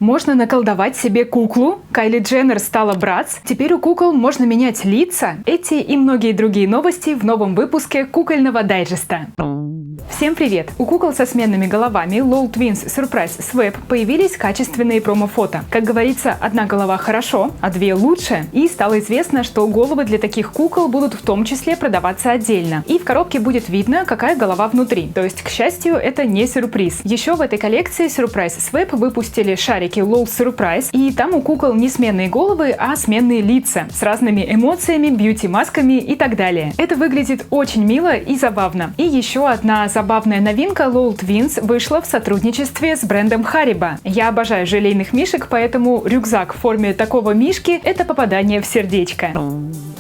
Можно наколдовать себе куклу? Кайли Дженнер стала Братц? Теперь у кукол можно менять лица? Эти и многие другие новости в новом выпуске кукольного дайджеста. Всем привет! У кукол со сменными головами LOL Twins Surprise Swap появились качественные промо-фото. Как говорится, одна голова хорошо, а две лучше. И стало известно, что головы для таких кукол будут в том числе продаваться отдельно. И в коробке будет видно, какая голова внутри. То есть, к счастью, это не сюрприз. Еще в этой коллекции Surprise Swap выпустили шарики LOL Surprise. И там у кукол не сменные головы, а сменные лица. С разными эмоциями, бьюти-масками и так далее. Это выглядит очень мило и забавно. И еще одна забавная новинка LOL Twins вышла в сотрудничестве с брендом Haribo. Я обожаю желейных мишек, поэтому рюкзак в форме такого мишки – это попадание в сердечко.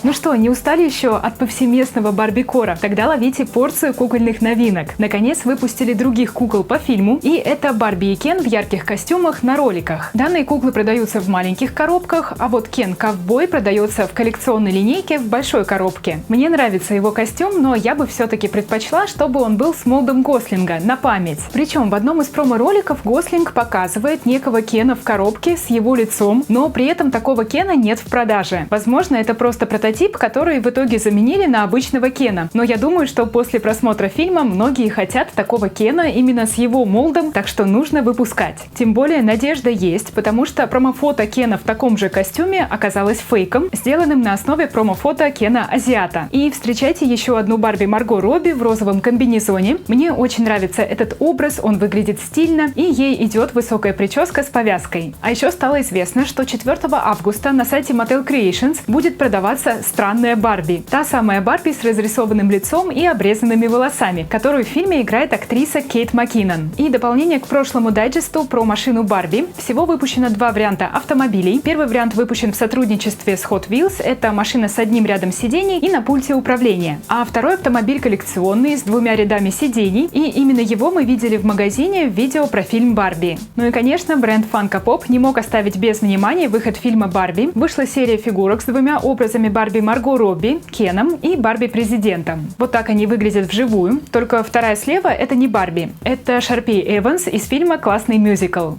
Ну что, не устали еще от повсеместного барбикора? Тогда ловите порцию кукольных новинок. Наконец выпустили других кукол по фильму, и это Барби и Кен в ярких костюмах на роликах. Данные куклы продаются в маленьких коробках, а вот Кен Ковбой продается в коллекционной линейке в большой коробке. Мне нравится его костюм, но я бы все-таки предпочла, чтобы он был с молдом Гослинга на память. Причем в одном из промо-роликов Гослинг показывает некого Кена в коробке с его лицом, но при этом такого Кена нет в продаже. Возможно, это просто прототип, который в итоге заменили на обычного Кена. Но я думаю, что после просмотра фильма многие хотят такого Кена именно с его молдом, так что нужно выпускать. Тем более надежда есть, потому что промо-фото Кена в таком же костюме оказалось фейком, сделанным на основе промо-фото Кена Азиата. И встречайте еще одну Барби Марго Робби в розовом комбинезоне. Мне очень нравится этот образ, он выглядит стильно, и ей идет высокая прическа с повязкой. А еще стало известно, что 4 августа на сайте Mattel Creations будет продаваться странная Барби. Та самая Барби с разрисованным лицом и обрезанными волосами, которую в фильме играет актриса Кейт Маккинон. И дополнение к прошлому дайджесту про машину Барби. Всего выпущено 2 варианта автомобилей. Первый вариант выпущен в сотрудничестве с Hot Wheels. Это машина с одним рядом сидений и на пульте управления. А второй автомобиль коллекционный с 2 рядами сидений. И именно его мы видели в магазине в видео про фильм Барби. Ну и, конечно, бренд Funko Pop не мог оставить без внимания выход фильма Барби. Вышла серия фигурок с 2 образами Барби Марго Робби, Кеном и Барби Президентом. Вот так они выглядят вживую. Только вторая слева — это не Барби. Это Шарпей Эванс из фильма «Классный мюзикл».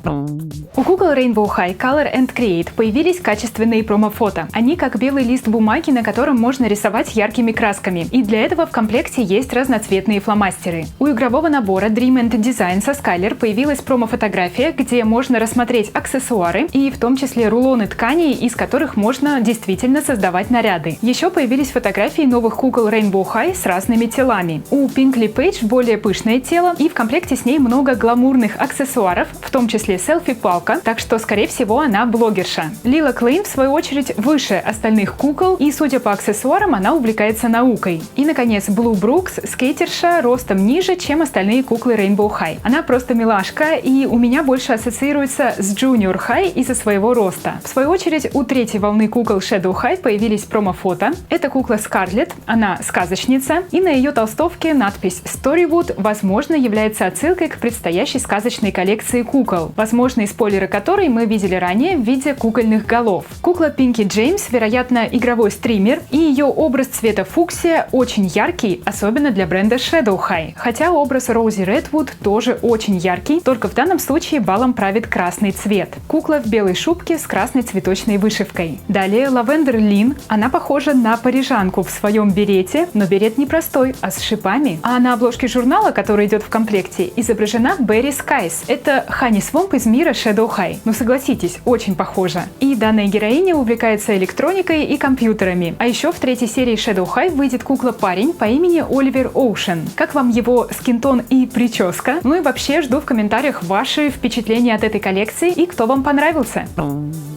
У кукол Rainbow High Color and Create появились качественные промо-фото. Они как белый лист бумаги, на котором можно рисовать яркими красками. И для этого в комплекте есть разноцветные фломастеры. У игрового набора Dream and Design со Skyler появилась промо-фотография, где можно рассмотреть аксессуары и в том числе рулоны тканей, из которых можно действительно создавать наряды. Еще появились фотографии новых кукол Rainbow High с разными телами. У Пинкли Пейдж более пышное тело, и в комплекте с ней много гламурных аксессуаров, в том числе селфи-палка, так что, скорее всего, она блогерша. Лила Клейн, в свою очередь, выше остальных кукол, и, судя по аксессуарам, она увлекается наукой. И, наконец, Блу Брукс, скейтерша, ростом ниже, чем остальные куклы Rainbow High. Она просто милашка, и у меня больше ассоциируется с Junior High из-за своего роста. В свою очередь, у третьей волны кукол Shadow High появились промо-фото. Это кукла Скарлетт, она сказочница, и на ее толстовке надпись Storywood, возможно, является отсылкой к предстоящей сказочной коллекции кукол, возможные спойлеры которой мы видели ранее в виде кукольных голов. Кукла Пинки Джеймс, вероятно, игровой стример, и ее образ цвета фуксия очень яркий, особенно для бренда Shadow High, хотя образ Роузи Редвуд тоже очень яркий, только в данном случае балом правит красный цвет. Кукла в белой шубке с красной цветочной вышивкой. Далее Лавендер Лин, она похожа на парижанку в своем берете, но берет не простой, а с шипами. А на обложке журнала, который идет в комплекте, изображена Берри Скайс. Это Ханни Свомп из мира Shadow High. Ну согласитесь, очень похоже. И данная героиня увлекается электроникой и компьютерами. А еще в 3-й серии Shadow High выйдет кукла-парень по имени Оливер Оушен. Как вам его скинтон и прическа? Ну и вообще жду в комментариях ваши впечатления от этой коллекции и кто вам понравился.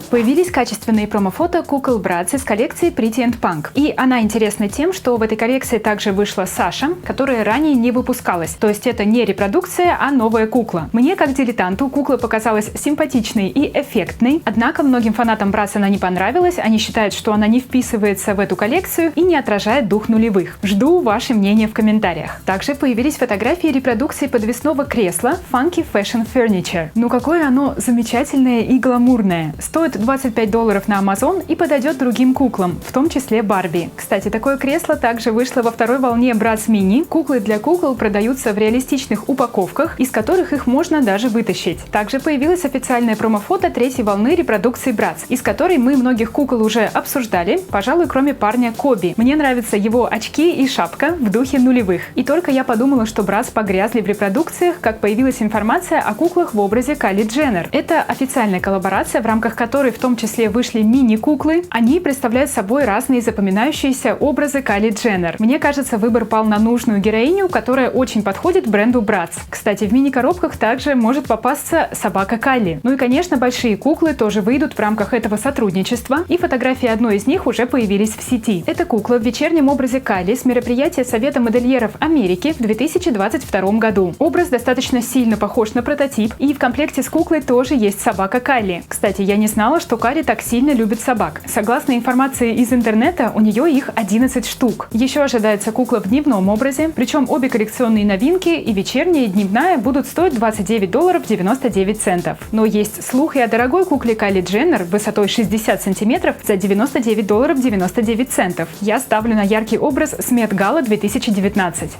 Появились качественные промо-фото кукол Братц из коллекции Pretty and Punk. И она интересна тем, что в этой коллекции также вышла Саша, которая ранее не выпускалась. То есть это не репродукция, а новая кукла. Мне, как дилетанту, кукла показалась симпатичной и эффектной. Однако многим фанатам Братц она не понравилась. Они считают, что она не вписывается в эту коллекцию и не отражает дух нулевых. Жду ваше мнение в комментариях. Также появились фотографии репродукции подвесного кресла Funky Fashion Furniture. Ну какое оно замечательное и гламурное. Стоит $25 на Amazon и подойдет другим куклам, в том числе Барби. Кстати, такое кресло также вышло во второй волне Bratz Mini. Куклы для кукол продаются в реалистичных упаковках, из которых их можно даже вытащить. Также появилось официальное промо-фото третьей волны репродукции Bratz, из которой мы многих кукол уже обсуждали, пожалуй, кроме парня Коби. Мне нравятся его очки и шапка в духе нулевых. И только я подумала, что Bratz погрязли в репродукциях, как появилась информация о куклах в образе Кайли Дженнер. Это официальная коллаборация, в рамках которой в том числе вышли мини-куклы. Они представляют собой разные запоминающиеся образы Кайли Дженнер. Мне кажется, выбор пал на нужную героиню, которая очень подходит бренду Bratz. Кстати, в мини-коробках также может попасться собака Кайли. Ну и, конечно, большие куклы тоже выйдут в рамках этого сотрудничества, и фотографии одной из них уже появились в сети. Это кукла в вечернем образе Кайли с мероприятия Совета модельеров Америки в 2022 году. Образ достаточно сильно похож на прототип, и в комплекте с куклой тоже есть собака Кайли. Кстати, я не знала, что Кайли так сильно любит собак. Согласно информации из интернета, у нее их 11 штук. Еще ожидается кукла в дневном образе, причем обе коллекционные новинки, и вечерняя, и дневная, будут стоить $29.99. Но есть слух и о дорогой кукле Кайли Дженнер высотой 60 см за $99.99. Я ставлю на яркий образ с Met Gala 2019.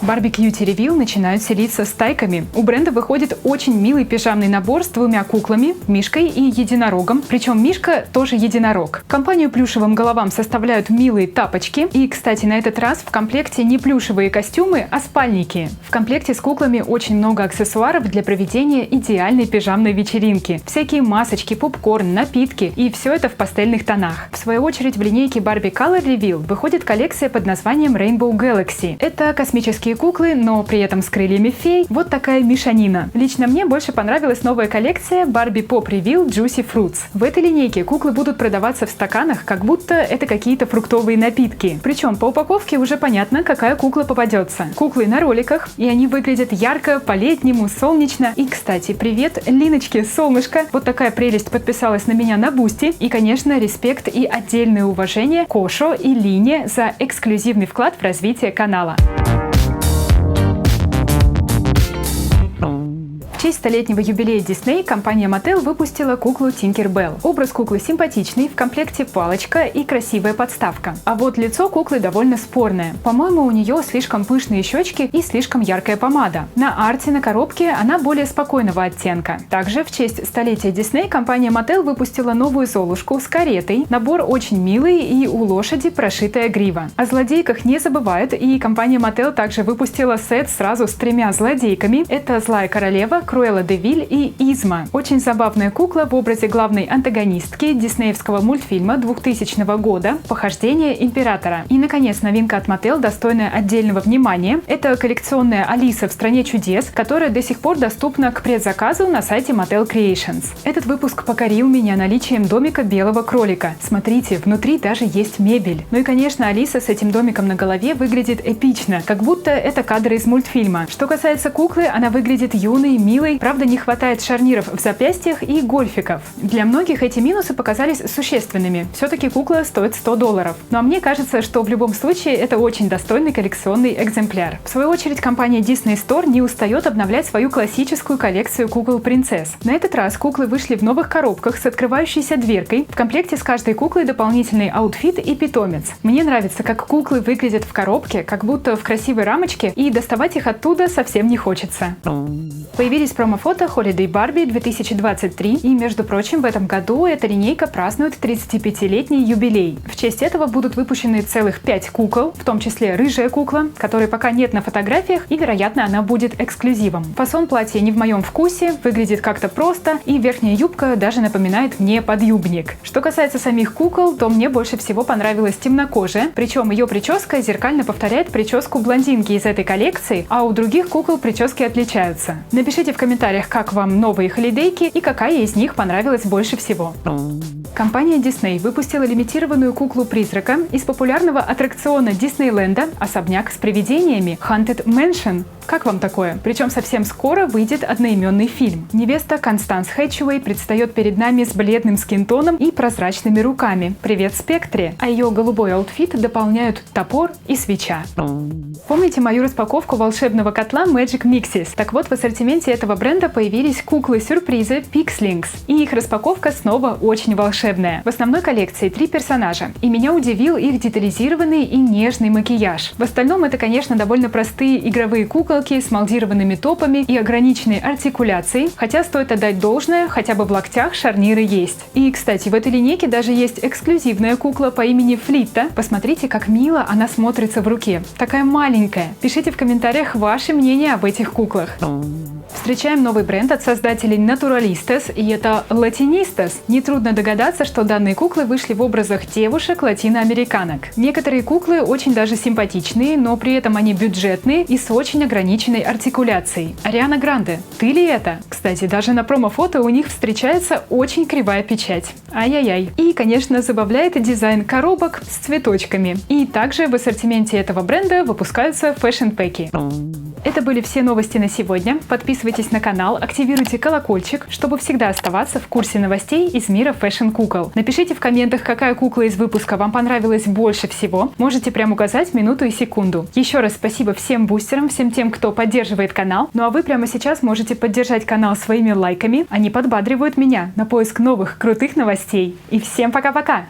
Барби Кьюти Ревил начинают селиться стайками. У бренда выходит очень милый пижамный набор с двумя куклами, Мишкой и единорогом. Причем Мишка тоже единорог. Компанию плюшевым головам составляют милые тапочки. И, кстати, на этот раз в комплекте не плюшевые костюмы, а спальники. В комплекте с куклами очень много аксессуаров для проведения идеальной пижамной вечеринки. Всякие масочки, попкорн, напитки. И все это в пастельных тонах. В свою очередь в линейке Barbie Color Reveal выходит коллекция под названием Rainbow Galaxy. Это космические куклы, но при этом с крыльями фей. Вот такая мешанина. Лично мне больше понравилась новая коллекция Barbie Pop Reveal Juicy Fruits. В этой линейке куклы будут продаваться в стаканах, как будто это какие-то фруктовые напитки. Причем по упаковке уже понятно, какая кукла попадется. Куклы на роликах, и они выглядят ярко, по-летнему, солнечно. И, кстати, привет Линочке, солнышко. Вот такая прелесть подписалась на меня на Бусти. И, конечно, респект и отдельное уважение Кошо и Лине за эксклюзивный вклад в развитие канала. В честь столетнего юбилея Disney компания Mattel выпустила куклу Tinkerbell. Образ куклы симпатичный, в комплекте палочка и красивая подставка. А вот лицо куклы довольно спорное. По-моему, у нее слишком пышные щечки и слишком яркая помада. На арте на коробке она более спокойного оттенка. Также в честь столетия Disney компания Mattel выпустила новую Золушку с каретой. Набор очень милый, и у лошади прошитая грива. О злодейках не забывают, и компания Mattel также выпустила сет сразу с 3 злодейками. Это Злая королева, Круэлла де Виль и Изма. Очень забавная кукла в образе главной антагонистки диснеевского мультфильма 2000 года «Похождение императора». И, наконец, новинка от Mattel, достойная отдельного внимания. Это коллекционная Алиса в стране чудес, которая до сих пор доступна к предзаказу на сайте Mattel Creations. Этот выпуск покорил меня наличием домика белого кролика. Смотрите, внутри даже есть мебель. Ну и, конечно, Алиса с этим домиком на голове выглядит эпично, как будто это кадры из мультфильма. Что касается куклы, она выглядит юной, милой, правда, не хватает шарниров в запястьях и гольфиков. Для многих эти минусы показались существенными. Все-таки кукла стоит $100. Ну а мне кажется, что в любом случае это очень достойный коллекционный экземпляр. В свою очередь, компания Disney Store не устает обновлять свою классическую коллекцию кукол-принцесс. На этот раз куклы вышли в новых коробках с открывающейся дверкой. В комплекте с каждой куклой дополнительный аутфит и питомец. Мне нравится, как куклы выглядят в коробке, как будто в красивой рамочке, и доставать их оттуда совсем не хочется. Появились промо-фото Holiday Barbie 2023, и, между прочим, в этом году эта линейка празднует 35-летний юбилей. В честь этого будут выпущены целых 5 кукол, в том числе рыжая кукла, которой пока нет на фотографиях, и, вероятно, она будет эксклюзивом. Фасон платья не в моем вкусе, выглядит как-то просто, и верхняя юбка даже напоминает мне подъюбник. Что касается самих кукол, то мне больше всего понравилась темнокожая, причем ее прическа зеркально повторяет прическу блондинки из этой коллекции, а у других кукол прически отличаются. Напишите в комментариях, как вам новые холидейки и какая из них понравилась больше всего. Компания Disney выпустила лимитированную куклу-призрака из популярного аттракциона Диснейленда «Особняк с привидениями» Haunted Mansion. Как вам такое? Причем совсем скоро выйдет одноименный фильм. Невеста Констанс Хэтчуэй предстает перед нами с бледным скинтоном и прозрачными руками. Привет, Спектре! А ее голубой аутфит дополняют топор и свеча. Помните мою распаковку волшебного котла Magic Mixes? Так вот, в ассортименте этого бренда появились куклы-сюрпризы Pixlings. И их распаковка снова очень волшебная. В основной коллекции 3 персонажа. И меня удивил их детализированный и нежный макияж. В остальном это, конечно, довольно простые игровые куклы с молдированными топами и ограниченной артикуляцией, хотя стоит отдать должное, хотя бы в локтях шарниры есть. И, кстати, в этой линейке даже есть эксклюзивная кукла по имени Флитта. Посмотрите, как мило она смотрится в руке. Такая маленькая. Пишите в комментариях ваше мнение об этих куклах. Встречаем новый бренд от создателей Naturalistas, и это Latinistas. Нетрудно догадаться, что данные куклы вышли в образах девушек латиноамериканок. Некоторые куклы очень даже симпатичные, но при этом они бюджетные и с очень ограниченной артикуляцией. Ариана Гранде, ты ли это? Кстати, даже на промо-фото у них встречается очень кривая печать. Ай-яй-яй. И, конечно, забавляет дизайн коробок с цветочками. И также в ассортименте этого бренда выпускаются фэшн-пэки. Это были все новости на сегодня. Подписывайтесь на канал, активируйте колокольчик, чтобы всегда оставаться в курсе новостей из мира фэшн-кукол. Напишите в комментах, какая кукла из выпуска вам понравилась больше всего. Можете прям указать минуту и секунду. Еще раз спасибо всем бустерам, всем тем, кто поддерживает канал. Ну а вы прямо сейчас можете поддержать канал своими лайками. Они подбадривают меня на поиск новых крутых новостей. И всем пока-пока!